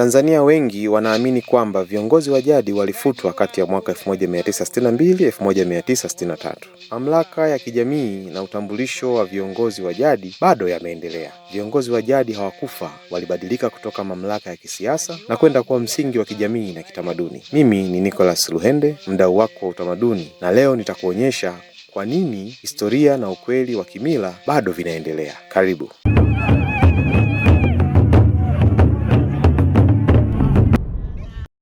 Watanzania wengi wanaamini kwamba viongozi wa jadi walifutwa kati ya mwaka 1962 1963. Mamlaka ya kijamii na utambulisho wa viongozi wa jadi bado yameendelea. Viongozi wa jadi hawakufa, walibadilika kutoka mamlaka ya kisiasa na kwenda kuwa msingi wa kijamii na kitamaduni. Mimi ni Nicholas Luhende, mdau wako wa utamaduni, na leo nitakuonyesha kwa nini historia na ukweli wa kimila bado vinaendelea. Karibu.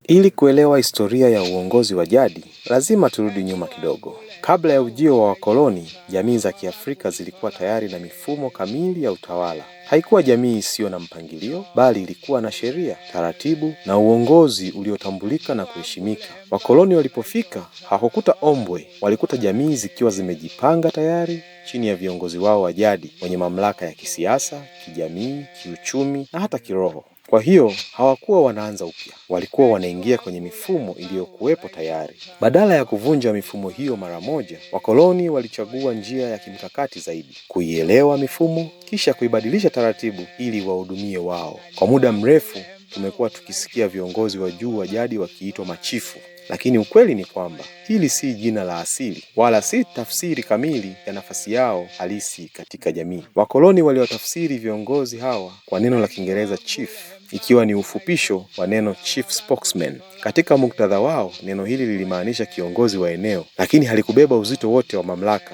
Ili kuelewa historia ya uongozi wa jadi, lazima turudi nyuma kidogo. Kabla ya ujio wa wakoloni, jamii za Kiafrika zilikuwa tayari na mifumo kamili ya utawala. Haikuwa jamii isiyo na mpangilio, bali ilikuwa na sheria, taratibu na uongozi uliotambulika na kuheshimika. Wakoloni walipofika, hawakukuta ombwe, walikuta jamii zikiwa zimejipanga tayari chini ya viongozi wao wa jadi, wenye mamlaka ya kisiasa, kijamii, kiuchumi na hata kiroho. Kwa hiyo hawakuwa wanaanza upya, walikuwa wanaingia kwenye mifumo iliyokuwepo tayari. Badala ya kuvunja mifumo hiyo mara moja, wakoloni walichagua njia ya kimkakati zaidi: kuielewa mifumo kisha kuibadilisha taratibu ili wahudumie wao. Kwa muda mrefu tumekuwa tukisikia viongozi wa juu wa jadi wakiitwa machifu, lakini ukweli ni kwamba hili si jina la asili wala si tafsiri kamili ya nafasi yao halisi katika jamii. Wakoloni waliwatafsiri viongozi hawa kwa neno la Kiingereza chief, ikiwa ni ufupisho wa neno chief spokesman. Katika muktadha wao, neno hili lilimaanisha kiongozi wa eneo, lakini halikubeba uzito wote wa mamlaka,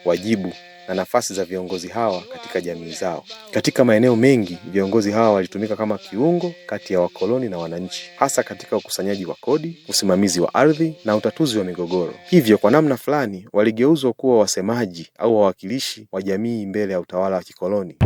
wajibu na nafasi za viongozi hawa katika jamii zao. Katika maeneo mengi, viongozi hawa walitumika kama kiungo kati ya wakoloni na wananchi, hasa katika ukusanyaji wa kodi, usimamizi wa ardhi na utatuzi wa migogoro. Hivyo kwa namna fulani waligeuzwa kuwa wasemaji au wawakilishi wa jamii mbele ya utawala wa kikoloni.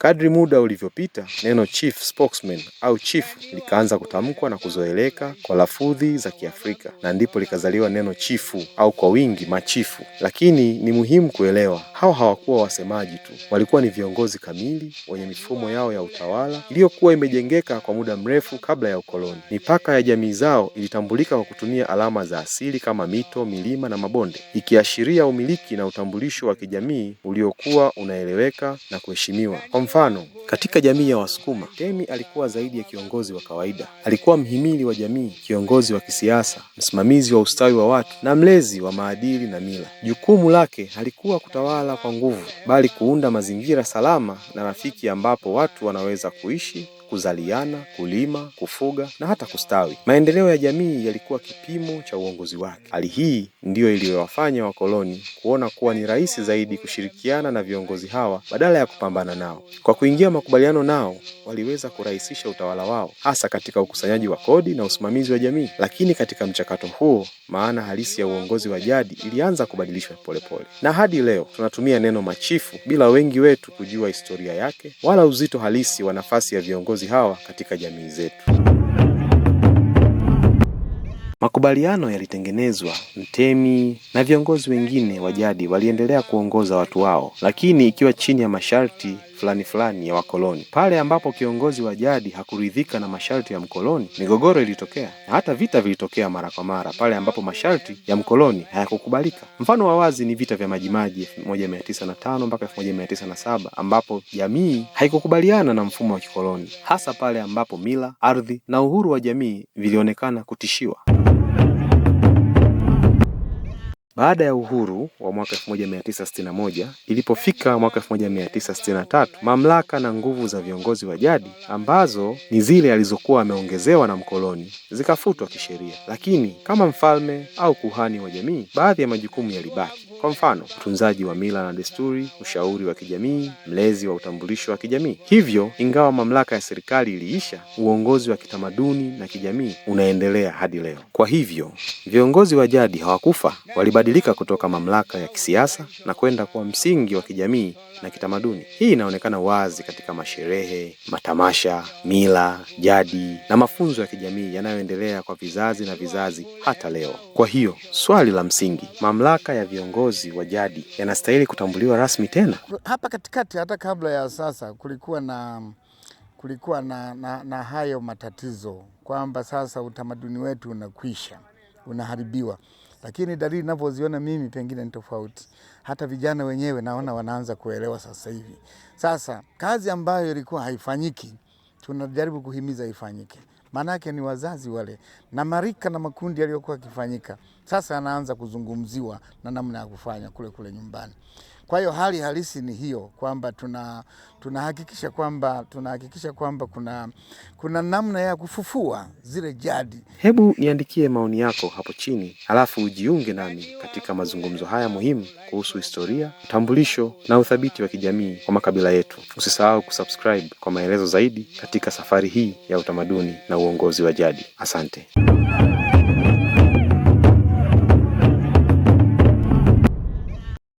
Kadri muda ulivyopita, neno chief spokesman au chief likaanza kutamkwa na kuzoeleka kwa lafudhi za Kiafrika, na ndipo likazaliwa neno chifu au kwa wingi machifu. Lakini ni muhimu kuelewa, hao hawakuwa wasemaji tu, walikuwa ni viongozi kamili wenye mifumo yao ya utawala iliyokuwa imejengeka kwa muda mrefu kabla ya ukoloni. Mipaka ya jamii zao ilitambulika kwa kutumia alama za asili kama mito, milima na mabonde, ikiashiria umiliki na utambulisho wa kijamii uliokuwa unaeleweka na kuheshimiwa. Kwa mfano, katika jamii ya Wasukuma, Temi alikuwa zaidi ya kiongozi wa kawaida. Alikuwa mhimili wa jamii, kiongozi wa kisiasa, msimamizi wa ustawi wa watu na mlezi wa maadili na mila. Jukumu lake halikuwa kutawala kwa nguvu, bali kuunda mazingira salama na rafiki ambapo watu wanaweza kuishi, kuzaliana, kulima, kufuga na hata kustawi. Maendeleo ya jamii yalikuwa kipimo cha uongozi wake. Hali hii ndiyo iliyowafanya wakoloni kuona kuwa ni rahisi zaidi kushirikiana na viongozi hawa badala ya kupambana nao. Kwa kuingia makubaliano nao, waliweza kurahisisha utawala wao, hasa katika ukusanyaji wa kodi na usimamizi wa jamii. Lakini katika mchakato huo, maana halisi ya uongozi wa jadi ilianza kubadilishwa polepole. Na hadi leo tunatumia neno machifu bila wengi wetu kujua historia yake wala uzito halisi wa nafasi ya viongozi hawa katika jamii zetu. Makubaliano yalitengenezwa, Mtemi na viongozi wengine wa jadi waliendelea kuongoza watu wao, lakini ikiwa chini ya masharti fulani ya wakoloni. Pale ambapo kiongozi wa jadi hakuridhika na masharti ya mkoloni, migogoro ilitokea na hata vita vilitokea mara kwa mara pale ambapo masharti ya mkoloni hayakukubalika. Mfano wa wazi ni vita vya Majimaji 1905 mpaka 1907, ambapo jamii haikukubaliana na mfumo wa kikoloni, hasa pale ambapo mila, ardhi na uhuru wa jamii vilionekana kutishiwa. Baada ya uhuru wa mwaka 1961, ilipofika mwaka 1963, mamlaka na nguvu za viongozi wa jadi ambazo ni zile alizokuwa ameongezewa na mkoloni zikafutwa kisheria. Lakini kama mfalme au kuhani wa jamii, baadhi ya majukumu yalibaki. Kwa mfano, utunzaji wa mila na desturi, ushauri wa kijamii, mlezi wa utambulisho wa kijamii. Hivyo, ingawa mamlaka ya serikali iliisha, uongozi wa kitamaduni na kijamii unaendelea hadi leo. Kwa hivyo, viongozi wa jadi hawakufa, walibadilika kutoka mamlaka ya kisiasa na kwenda kuwa msingi wa kijamii na kitamaduni. Hii inaonekana wazi katika masherehe, matamasha, mila, jadi na mafunzo ya kijamii yanayoendelea kwa vizazi na vizazi hata leo. Kwa hiyo, swali la msingi, mamlaka ya viongozi wa jadi yanastahili kutambuliwa rasmi tena? Hapa katikati, hata kabla ya sasa, kulikuwa na hayo matatizo kwamba sasa utamaduni wetu unakwisha, unaharibiwa. lakini dalili ninavyoziona mimi pengine ni tofauti. Hata vijana wenyewe naona wanaanza kuelewa sasa hivi. Sasa kazi ambayo ilikuwa haifanyiki tunajaribu kuhimiza ifanyike. Maana yake ni wazazi wale na marika na makundi yaliyokuwa yakifanyika sasa anaanza kuzungumziwa na namna ya kufanya kule nyumbani. Kwa hiyo hali halisi ni hiyo, kwamba tunahakikisha kwamba kuna namna ya kufufua zile jadi. Hebu niandikie maoni yako hapo chini, halafu ujiunge nami katika mazungumzo haya muhimu kuhusu historia, utambulisho na uthabiti wa kijamii kwa makabila yetu. Usisahau kusubscribe kwa maelezo zaidi katika safari hii ya utamaduni na uongozi wa jadi. Asante.